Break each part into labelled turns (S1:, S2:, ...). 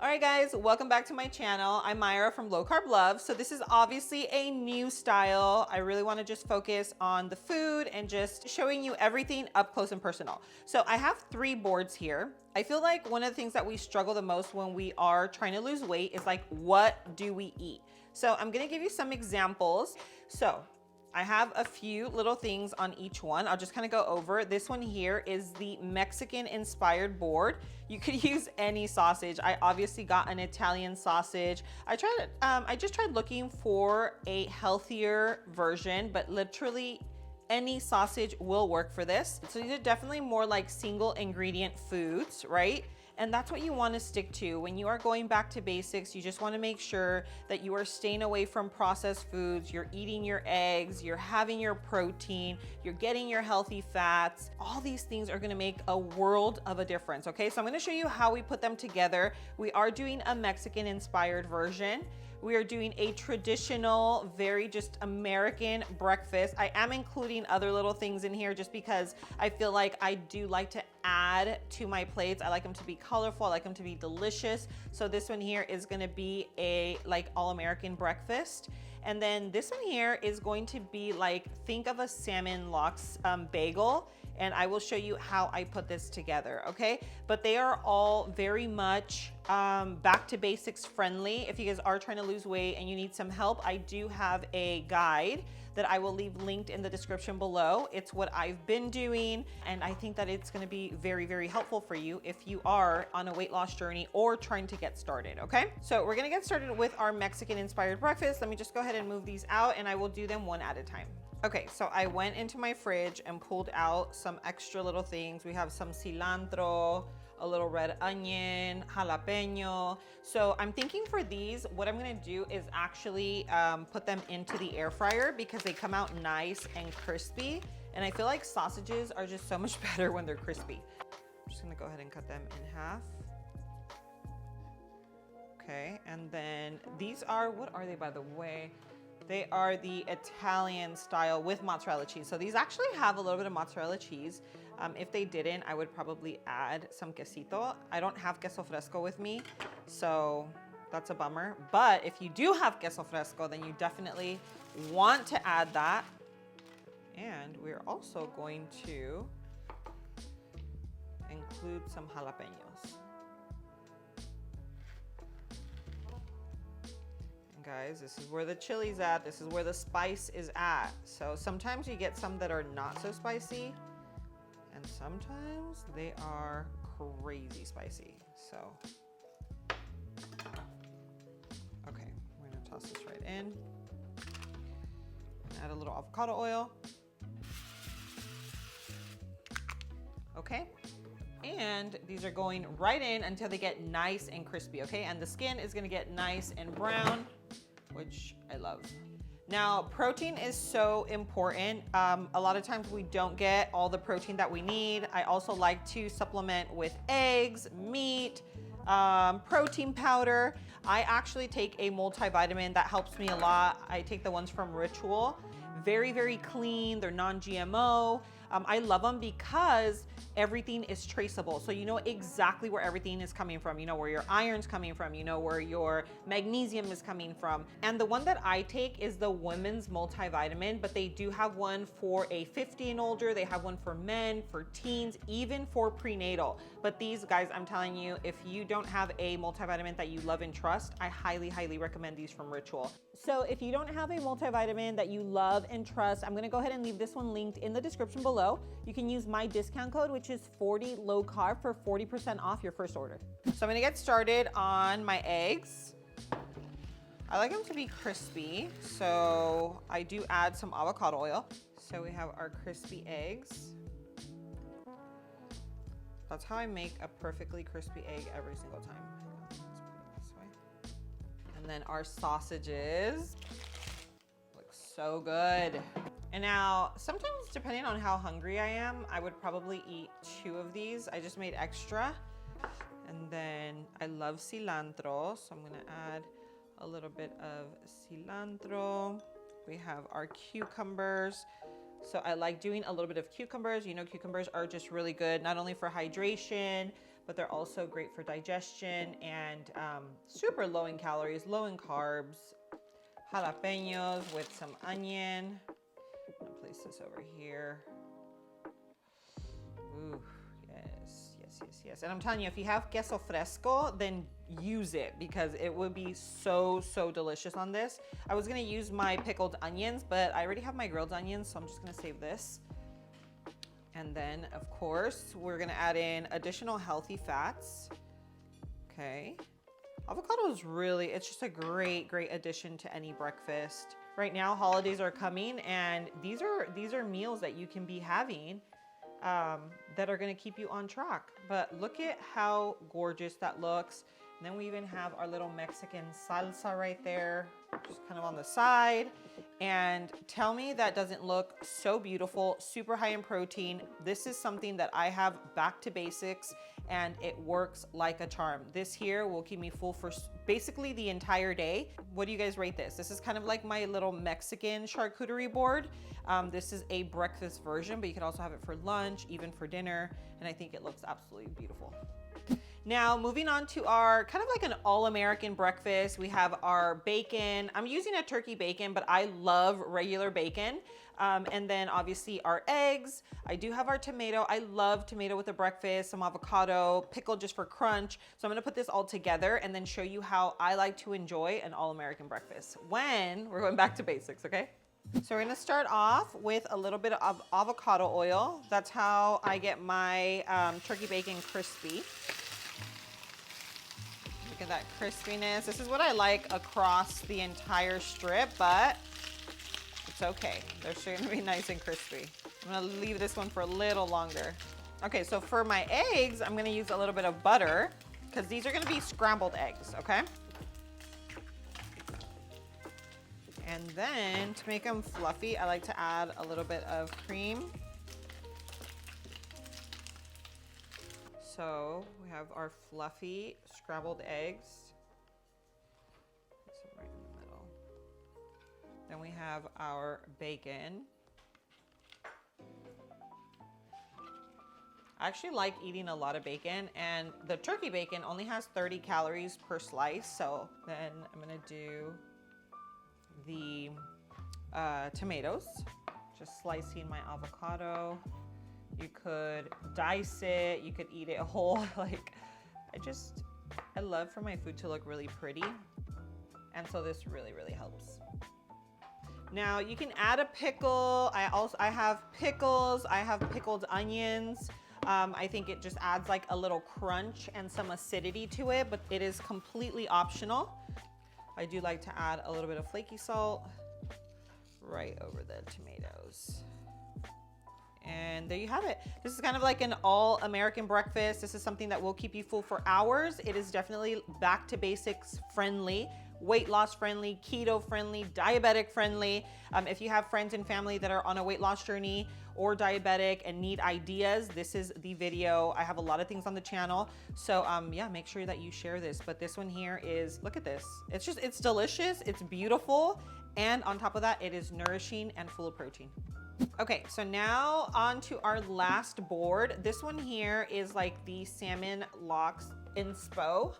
S1: All right guys, welcome back to my channel. I'm Myra from Low Carb Love. So this is obviously a new style. I really want to just focus on the food and just showing you everything up close and personal. So I have 3 boards here. I feel like one of the things that we struggle the most when we are trying to lose weight is like, what do we eat? So I'm gonna give you some examples. So I have a few little things on each one. I'll just kind of go over. This one here is the Mexican inspired board. You could use any sausage. I obviously got an Italian sausage. I just tried looking for a healthier version, but literally any sausage will work for this. So these are definitely more like single ingredient foods, right? And that's what you want to stick to. When you are going back to basics, you just want to make sure that you are staying away from processed foods, you're eating your eggs, you're having your protein, you're getting your healthy fats. All these things are going to make a world of a difference, okay? So I'm going to show you how we put them together. We are doing a Mexican inspired version. We are doing a traditional, very just American breakfast. I am including other little things in here just because I feel like I do like to add to my plates. I like them to be colorful, I like them to be delicious. So this one here is gonna be a like all-American breakfast. And then this one here is going to be like, think of a salmon lox bagel. And I will show you how I put this together, okay? But they are all very much back to basics friendly. If you guys are trying to lose weight and you need some help, I do have a guide that I will leave linked in the description below. It's what I've been doing, and I think that it's gonna be very, very helpful for you if you are on a weight loss journey or trying to get started, okay? So we're gonna get started with our Mexican inspired breakfast. Let me just go ahead and move these out and I will do them one at a time. Okay, so I went into my fridge and pulled out some extra little things. We have some cilantro, a little red onion, jalapeno. So I'm thinking for these, what I'm gonna do is actually put them into the air fryer because they come out nice and crispy. And I feel like sausages are just so much better when they're crispy. I'm just gonna go ahead and cut them in half. Okay, and then these are, what are they by the way? They are the Italian style with mozzarella cheese. So these actually have a little bit of mozzarella cheese. If they didn't, I would probably add some quesito. I don't have queso fresco with me, so that's a bummer. But if you do have queso fresco, then you definitely want to add that. And we're also going to include some jalapenos. Guys, this is where the chili's at. This is where the spice is at. So sometimes you get some that are not so spicy, and sometimes they are crazy spicy. So, okay, we're gonna toss this right in. Add a little avocado oil. Okay. And these are going right in until they get nice and crispy, okay? And the skin is gonna get nice and brown, which I love. Now, protein is so important. A lot of times we don't get all the protein that we need. I also like to supplement with eggs, meat, protein powder. I actually take a multivitamin that helps me a lot. I take the ones from Ritual. Very, very clean, they're non-GMO. I love them because everything is traceable. So you know exactly where everything is coming from. You know where your iron's coming from. You know where your magnesium is coming from. And the one that I take is the women's multivitamin, but they do have one for a 50 and older. They have one for men, for teens, even for prenatal. But these guys, I'm telling you, if you don't have a multivitamin that you love and trust, I highly, highly recommend these from Ritual. So if you don't have a multivitamin that you love and trust, I'm gonna go ahead and leave this one linked in the description below. You can use my discount code, which is 40 low carb for 40% off your first order. So I'm gonna get started on my eggs. I like them to be crispy, so I do add some avocado oil. So we have our crispy eggs. That's how I make a perfectly crispy egg every single time. Let's put it this way. And then our sausages. Looks so good. And now, sometimes depending on how hungry I am, I would probably eat 2 of these. I just made extra. And then I love cilantro, so I'm gonna add a little bit of cilantro. We have our cucumbers. So I like doing a little bit of cucumbers. You know, cucumbers are just really good, not only for hydration, but they're also great for digestion and super low in calories, low in carbs. Jalapenos with some onion. I'm gonna place this over here. Ooh, yes, yes, yes, yes. And I'm telling you, if you have queso fresco, then use it because it would be so, so delicious on this. I was gonna use my pickled onions, but I already have my grilled onions, so I'm just gonna save this. And then, of course, we're gonna add in additional healthy fats. Okay. Avocado is really, it's just a great, great addition to any breakfast. Right now, holidays are coming, and these are meals that you can be having that are gonna keep you on track. But look at how gorgeous that looks. And then we even have our little Mexican salsa right there, just kind of on the side. And tell me that doesn't look so beautiful, super high in protein. This is something that I have back to basics, and it works like a charm. This here will keep me full for basically the entire day. What do you guys rate this? This is kind of like my little Mexican charcuterie board. This is a breakfast version, but you can also have it for lunch, even for dinner, and I think it looks absolutely beautiful. Now, moving on to our kind of like an all-American breakfast, we have our bacon. I'm using a turkey bacon, but I love regular bacon. And then obviously our eggs. I do have our tomato. I love tomato with a breakfast, some avocado, pickle just for crunch. So I'm gonna put this all together and then show you how I like to enjoy an all-American breakfast when we're going back to basics, okay? So we're gonna start off with a little bit of avocado oil. That's how I get my turkey bacon crispy. Look at that crispiness. This is what I like across the entire strip, but it's okay. They're still gonna be nice and crispy. I'm gonna leave this one for a little longer. Okay, so for my eggs, I'm gonna use a little bit of butter because these are gonna be scrambled eggs, okay? And then to make them fluffy, I like to add a little bit of cream. So we have our fluffy scrambled eggs. Put some right in the middle. Then we have our bacon. I actually like eating a lot of bacon, and the turkey bacon only has 30 calories per slice. So then I'm gonna do the tomatoes, just slicing my avocado. You could dice it, you could eat it whole. Like, I love for my food to look really pretty. And so this really, really helps. Now you can add a pickle. I have pickles, I have pickled onions. I think it just adds like a little crunch and some acidity to it, but it is completely optional. I do like to add a little bit of flaky salt right over the tomatoes. And there you have it. This is kind of like an all-American breakfast. This is something that will keep you full for hours. It is definitely back to basics friendly, weight loss friendly, keto friendly, diabetic friendly. If you have friends and family that are on a weight loss journey or diabetic and need ideas, this is the video. I have a lot of things on the channel. So yeah, make sure that you share this. But this one here is, look at this. It's delicious, it's beautiful. And on top of that, it is nourishing and full of protein. Okay, so now on to our last board. This one here is like the salmon lox inspo.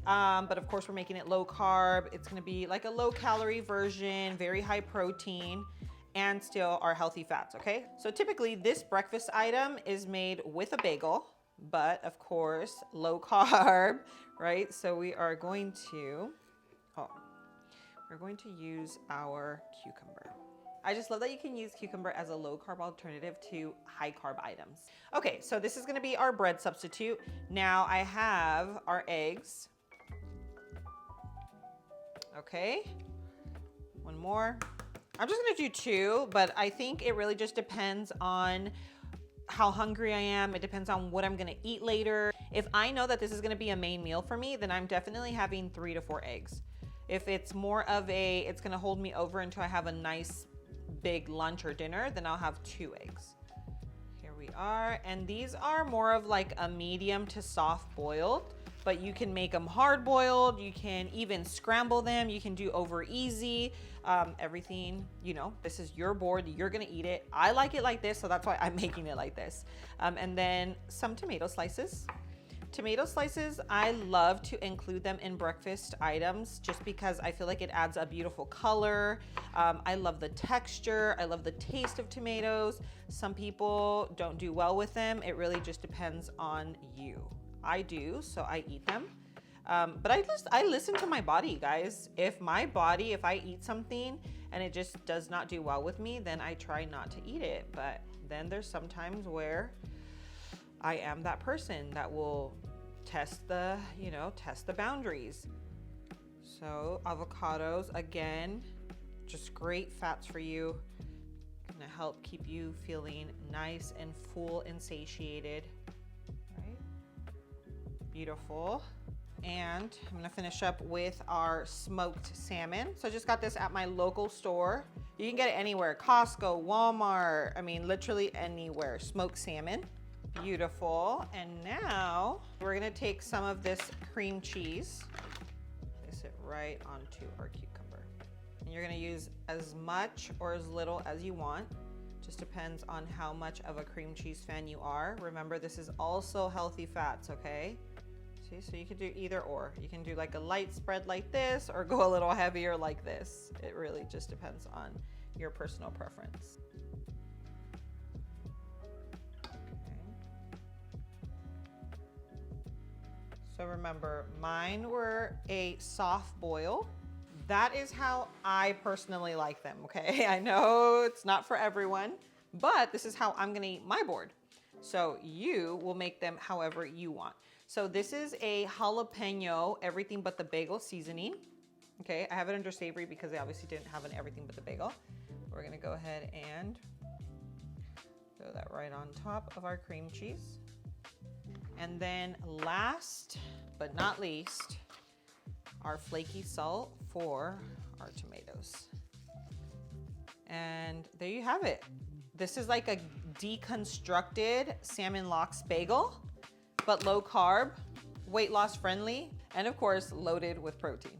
S1: But of course we're making it low carb. It's gonna be like a low calorie version, very high protein, and still our healthy fats, okay? So typically this breakfast item is made with a bagel, but of course low carb, right? So we are going to, we're going to use our cucumber. I just love that you can use cucumber as a low carb alternative to high carb items. Okay, so this is gonna be our bread substitute. Now I have our eggs. Okay, one more. I'm just gonna do 2, but I think it really just depends on how hungry I am. It depends on what I'm gonna eat later. If I know that this is gonna be a main meal for me, then I'm definitely having 3 to 4 eggs. If it's more of it's gonna hold me over until I have a nice big lunch or dinner, then I'll have 2 eggs. Here we are. And these are more of like a medium to soft boiled, but you can make them hard boiled. You can even scramble them. You can do over easy, everything, you know, this is your board. You're gonna eat it. I like it like this, so that's why I'm making it like this. And then some tomato slices. Tomato slices, I love to include them in breakfast items just because I feel like it adds a beautiful color. I love the texture. I love the taste of tomatoes. Some people don't do well with them. It really just depends on you. I do, so I eat them. But I listen to my body, guys. If I eat something and it just does not do well with me, then I try not to eat it. But then there's sometimes where I am that person that will test the boundaries. So avocados, again, just great fats for you. Gonna help keep you feeling nice and full and satiated. Right? Beautiful. And I'm gonna finish up with our smoked salmon. So I just got this at my local store. You can get it anywhere, Costco, Walmart, I mean, literally anywhere, smoked salmon. Beautiful. And now we're gonna take some of this cream cheese, place it right onto our cucumber. And you're gonna use as much or as little as you want. Just depends on how much of a cream cheese fan you are. Remember, this is also healthy fats, okay? See, so you can do either or. You can do like a light spread like this or go a little heavier like this. It really just depends on your personal preference. So remember, mine were a soft boil. That is how I personally like them, okay? I know it's not for everyone, but this is how I'm gonna eat my board. So you will make them however you want. So this is a jalapeno, everything but the bagel seasoning. Okay, I have it under savory because I obviously didn't have an everything but the bagel. We're gonna go ahead and throw that right on top of our cream cheese. And then last but not least, our flaky salt for our tomatoes. And there you have it. This is like a deconstructed salmon lox bagel, but low carb, weight loss friendly, and of course, loaded with protein.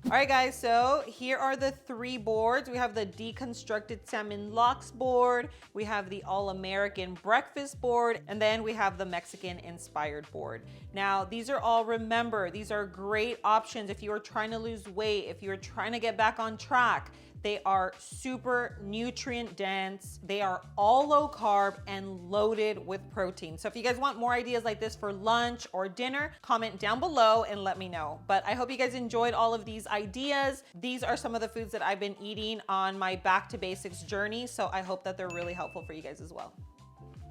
S1: All right, guys, so here are the 3 boards. We have the deconstructed salmon lox board, we have the all-American breakfast board, and then we have the Mexican inspired board. Now, these are all, remember, these are great options if you are trying to lose weight, if you're trying to get back on track. They are super nutrient dense. They are all low carb and loaded with protein. So if you guys want more ideas like this for lunch or dinner, comment down below and let me know. But I hope you guys enjoyed all of these ideas. These are some of the foods that I've been eating on my back to basics journey. So I hope that they're really helpful for you guys as well.